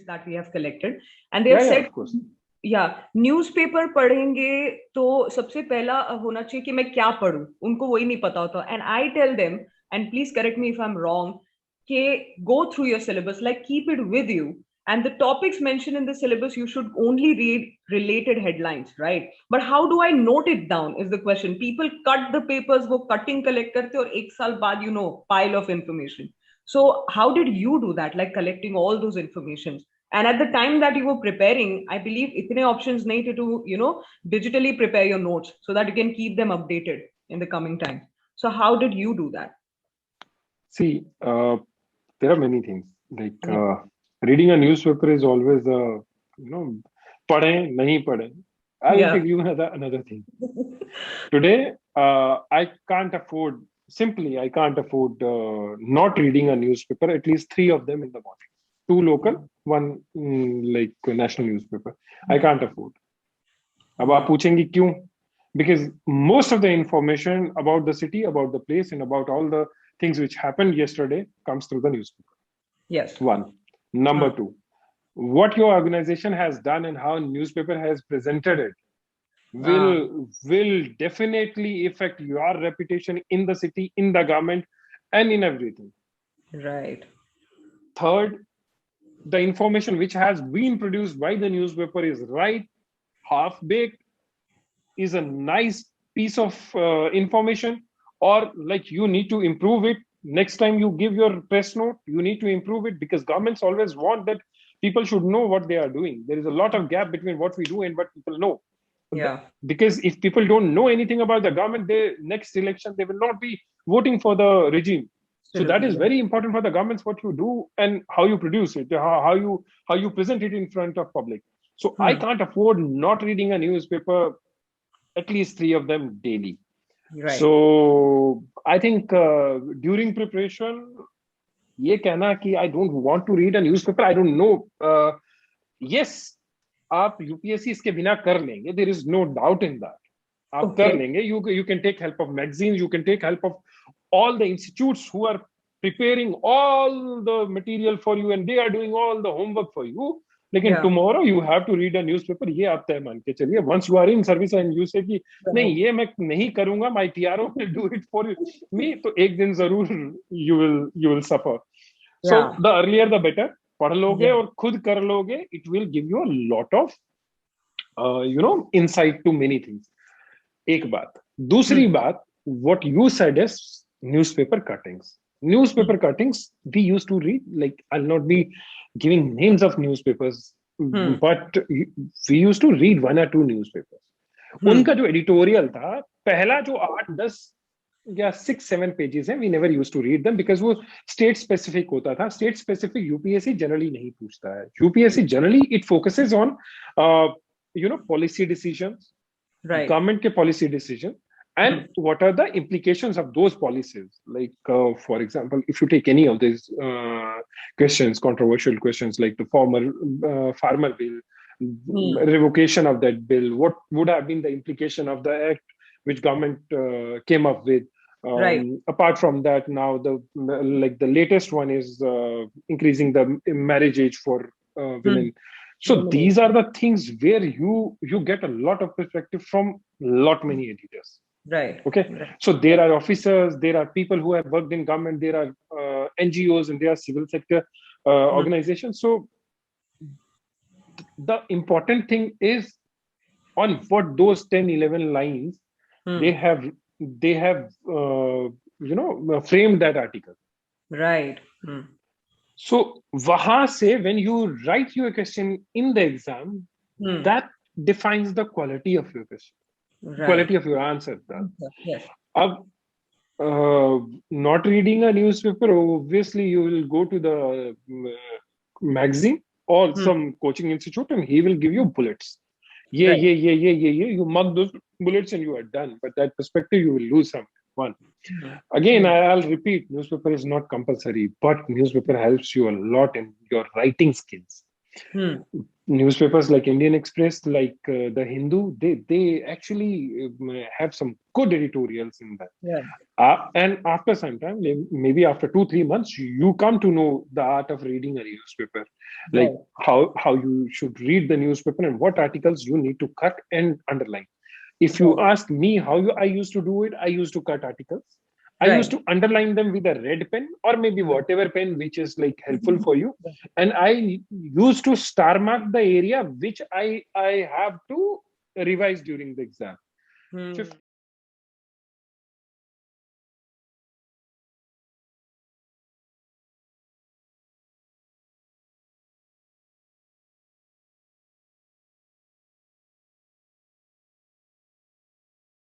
that we have collected, and they Yeah, have yeah, said, of course. yeah, newspaper पढ़ेंगे तो सबसे पहला होना चाहिए कि मैं क्या पढूं, उनको वही नहीं पता होता. And I tell them, and please correct me if I'm wrong, कि go through your syllabus, like keep it with you, and the topics mentioned in the syllabus you should only read related headlines, right? But how do I note it down is the question. People cut the papers, वो cutting collect करते और एक साल बाद, pile of information. So how did you do that, like collecting all those informations? And at the time that you were preparing, I believe itne options nahi the to, digitally prepare your notes so that you can keep them updated in the coming time. So how did you do that? See, there are many things. Like Yeah. reading a newspaper is always you know, padhe, nahi padhe. I'll Yeah. tell you another thing. Today, I can't afford not reading a newspaper, at least three of them in the morning. Two local, one like a national newspaper. I can't afford. अब आप पूछेंगे क्यों? Because most of the information about the city, about the place, and about all the things which happened yesterday comes through the newspaper. Yes. One. Number two, what your organization has done and how newspaper has presented it Ah, will definitely affect your reputation in the city, in the government, and in everything. right. Third, the information which has been produced by the newspaper is right, half baked, is a nice piece of information, or like you need to improve it. Next time you give your press note, you need to improve it, because governments always want that people should know what they are doing. There is a lot of gap between what we do and what people know. Yeah. Because if people don't know anything about the government, they next election they will not be voting for the regime. So that Absolutely. is Yeah. very important for the governments, what you do and how you produce it, how you present it in front of public. So I Hmm. can't afford not reading a newspaper, at least three of them daily. Right. So I think during preparation, ये कहना कि I don't want to read a newspaper, I don't know. Yes, आप UPSC इसके बिना कर लेंगे, there is no doubt in that. आप कर Okay. लेंगे. You can take help of magazines, you can take help of all the institutes who are preparing all the material for you, and they are doing all the homework for you. लेकिन Yeah. tomorrow you have to read a newspaper. ये आप तय मान के चलिए. Once you are in service and you say कि नहीं Right. ये मैं नहीं करूंगा, my TRO will do it for me, तो एक दिन जरूर you will suffer. So Yeah. the earlier the better. पढ़ लोगे Yeah. और खुद कर लोगे, it will give you a lot of insight to many things. एक बात. दूसरी Hmm. बात, what you said is newspaper cuttings. Newspaper Hmm. cuttings we used to read, like I'll not be giving names of newspapers, Hmm. but we used to read one or two newspapers. उनका Hmm. जो editorial था, पहला जो 8-10 या 6-7 pages हैं, we never use to read them, because वो state specific होता था. स्टेट स्पेसिफिक यूपीएससी जनरली नहीं पूछता है. UPSC generally it focuses on policy decisions, Right. government ke policy decision, and Hmm. what are the implications of those policies. Like for example, if you take any of these questions, controversial questions, like the former farmer bill, Hmm. revocation of that bill, what would have been the implication of the act which government came up with. Right. Apart from that, now the latest one is increasing the marriage age for Hmm. women. So Women these age. are the things where you get a lot of perspective from lot many editors. Right. Okay, Right. so there are officers, there are people who have worked in government, there are NGOs, and there are civil sector Hmm. organizations. So the important thing is on what those 10-11 lines they Hmm. have framed that article. Right. Hmm. So wahan se when you write your question in the exam, Hmm. that defines the quality of your question, Right. quality of your answer. Yes. Ab, not reading a newspaper, obviously you will go to the magazine or Hmm. some coaching institute, and he will give you bullets. Yeah, Right. yeah, yeah, yeah, yeah, yeah. You mark those bullets and you are done. But that perspective, you will lose some. One. Hmm. Again, Hmm. I'll repeat, newspaper is not compulsory, but newspaper helps you a lot in your writing skills. Hmm. newspapers like Indian Express, like the Hindu, they actually have some good editorials in that. Yeah. And after some time, maybe after 2-3 months, you come to know the art of reading a newspaper, like Right. how you should read the newspaper and what articles you need to cut and underline. If you Right. ask me how I used to do it, I used to cut articles. I used Right. to underline them with a red pen or maybe whatever pen which is like helpful for you. And I used to star mark the area which I have to revise during the exam. Hmm.